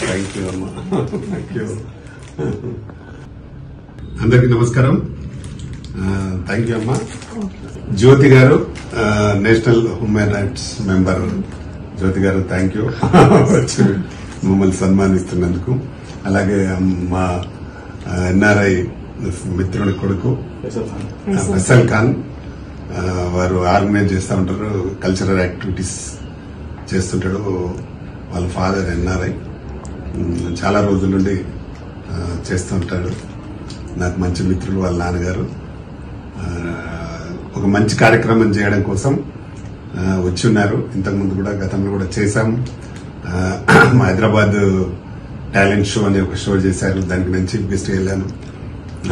Thank you అమ్మా. Thank you. అందరికీ నమస్కారం. థ్యాంక్ యూ అమ్మా. జ్యోతి గారు, నేషనల్ హ్యూమన్ రైట్స్ మెంబర్ జ్యోతి గారు, థ్యాంక్ యూ వచ్చి మమ్మల్ని సన్మానిస్తున్నందుకు. అలాగే మా ఎన్ఆర్ఐ మిత్రుడి కొడుకు ఫైసల్ ఖాన్, వారు ఆర్గనైజ్ చేస్తూ ఉంటారు, కల్చరల్ యాక్టివిటీస్ చేస్తుంటాడు. వాళ్ళ ఫాదర్ ఎన్ఆర్ఐ, చాలా రోజుల నుండి చేస్తూ ఉంటాడు. నాకు మంచి మిత్రులు వాళ్ళ నాన్నగారు. ఒక మంచి కార్యక్రమం చేయడం కోసం వచ్చి ఉన్నారు. ఇంతకుముందు కూడా గతంలో కూడా చేశాం. హైదరాబాద్ టాలెంట్ షో అనే ఒక షో చేశారు, దానికి నేను చీఫ్ గెస్ట్ వెళ్ళాను.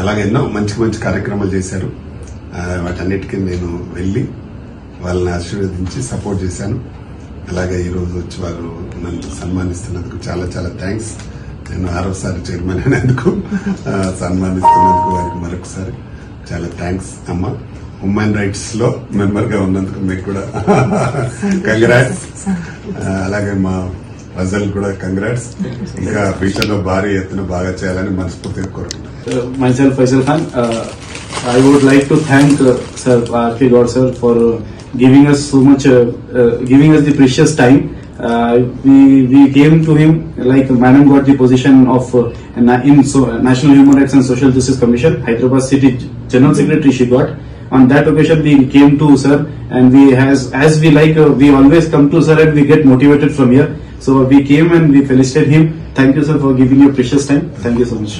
అలాగే ఎన్నో మంచి మంచి కార్యక్రమాలు చేశారు. వాటన్నిటికీ నేను వెళ్లి వాళ్ళని ఆశీర్వదించి సపోర్ట్ చేశాను. అలాగే ఈ రోజు వచ్చి వారు నన్ను సన్మానిస్తున్నందుకు చాలా చాలా థ్యాంక్స్. నేను 6వ సారి చైర్మన్ అయినందుకు, సన్మానిస్తున్నందుకు వారికి మరొకసారి చాలా థ్యాంక్స్ అమ్మా. హ్యూమన్ రైట్స్ లో మెంబర్ గా ఉన్నందుకు మీకు కూడా కంగ్రాట్స్. అలాగే మా ఫజల్ కూడా కంగ్రాట్స్. ఇంకా ఫ్యూచర్ లో భారీ ఎత్తున బాగా చేయాలని మనస్ఫూర్తిగా కోరుకుంటున్నాను. Myself Faisal Khan. I would like to thank Sir R.K. God sir for giving us so much, giving us the precious time. We came to him like Madam got the position of National Human Rights and Social Justice Commission, Hyderabad City General Secretary she got. On that occasion we came to sir, and we we always come to sir and we get motivated from here. So we came and we felicitate him. Thank you sir for giving your precious time. Thank you so much.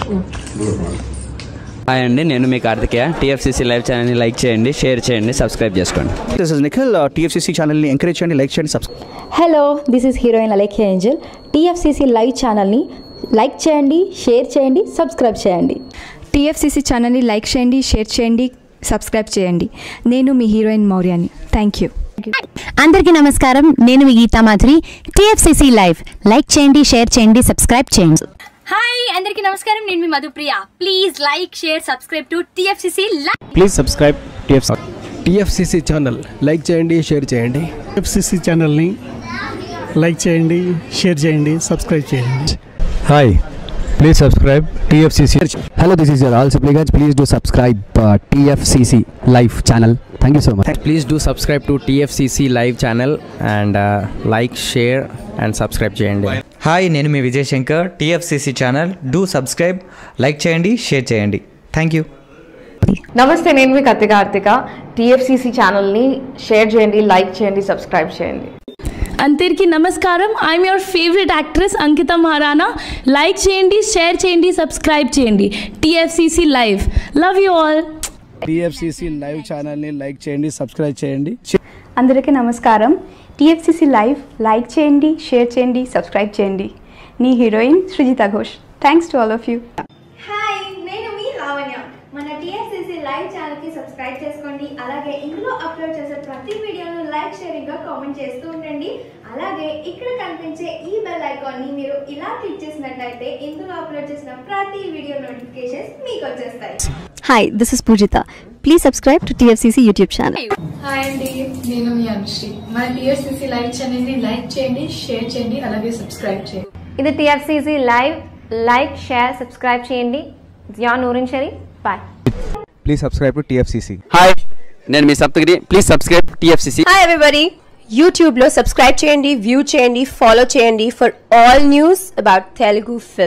Hi అండి, నేను మీ Karthikeya. TFCC live ఛానల్ని like చేయండి, share చేయండి, subscribe చేసుకోండి. This is Nikhil. TFCC ఛానల్ని encourage చేయండి, like చేయండి, subscribe. Hello, this is heroine Alekhya Angel. TFCC live ఛానల్ని లైక్ చేయండి, షేర్ చేయండి, సబ్స్క్రైబ్ చేయండి. టీఎఫ్సీసీ ఛానల్ని లైక్ చేయండి, షేర్ చేయండి, సబ్స్క్రైబ్ చేయండి. నేను మీ హీరోయిన్ మౌర్యాని. Thank you. అందరికీ నమస్కారం, నేను మీ Geetha Madhuri. TFCC live like చేయండి, షేర్ చేయండి, సబ్స్క్రైబ్ చేయండి. హాయ్ అందరికీ నమస్కారం, నేను మీ Madhupriya. Please like share subscribe to TFCC live. Please subscribe TFCC channel. Like చేయండి, షేర్ చేయండి. టీఎఫ్సీసీ ఛానల్ని లైక్ చేయండి, షేర్ చేయండి, సబ్స్క్రైబ్ చేయండి. Hi, please subscribe TFCC. Hello, this is your Rahul Sipligunj. Please do subscribe TFCC live channel. Thank you so much. Please do subscribe to TFCC live channel and like, share and subscribe చేయండి. Hi, నేను మీ Vijay Shankar. TFCC channel do subscribe, like చేయండి, share చేయండి. Thank you. నమస్తే, నేను మీ Karthika. TFCC ఛానల్ని share చేయండి, లైక్ చేయండి, సబ్స్క్రైబ్ చేయండి. అందరికీ నమస్కారం, I'm your favourite actress Ankita Maharana. Like చేయండి, షేర్ చేయండి, సబ్స్క్రైబ్ చేయండి. TFCC live. Love you all. TFCC live ఛానల్ని లైక్ చేయండి, సబ్స్క్రైబ్ చేయండి. అందరికీ నమస్కారం. టీఎఫ్సీసీ లైవ్ లైక్ చేయండి, షేర్ చేయండి, సబ్స్క్రైబ్ చేయండి. నీ heroine Srujitha Ghosh. Thanks to all of you. Hi, నేను మీ లావణ్య. మన టీఎఫ్సీసీ లైవ్ ఛానల్కి సబ్స్క్రైబ్ చేసుకోండి. అలాగే ఇందులో అప్లోడ్ చేసే ప్రతి వీడియోను లైక్, షేరింగ్గా కామెంట్ చేస్తూ ఉండండి. అలాగే ఇక్కడ కనిపించే ఈ బెల్ ఐకాన్ని మీరు ఇలా క్లిక్ చేసినట్లయితే ఇందులో అప్లోడ్ చేసిన ప్రతి వీడియో నోటిఫికేషన్స్ మీకు వచ్చేస్తాయి. Hi, this is Pujitha. Please subscribe to TFCC YouTube channel. Hi అండి, నేను మీ అనుశ్రీ. మన టీఎఫ్సీసీ లైవ్ ఛానల్ని లైక్ చేయండి, షేర్ చేయండి, అలాగే సబ్స్క్రైబ్ చేయండి. ఇది TFCC live. Like, share, subscribe చేయండి. Zia Noorin Shari. Bye. Please subscribe to TFCC. Hi, నేను మీ Saptagiri. Please subscribe TFCC. Hi everybody, యూట్యూబ్లో సబ్స్క్రైబ్ చేయండి, వ్యూ చేయండి, ఫాలో చేయండి for all news about Telugu film.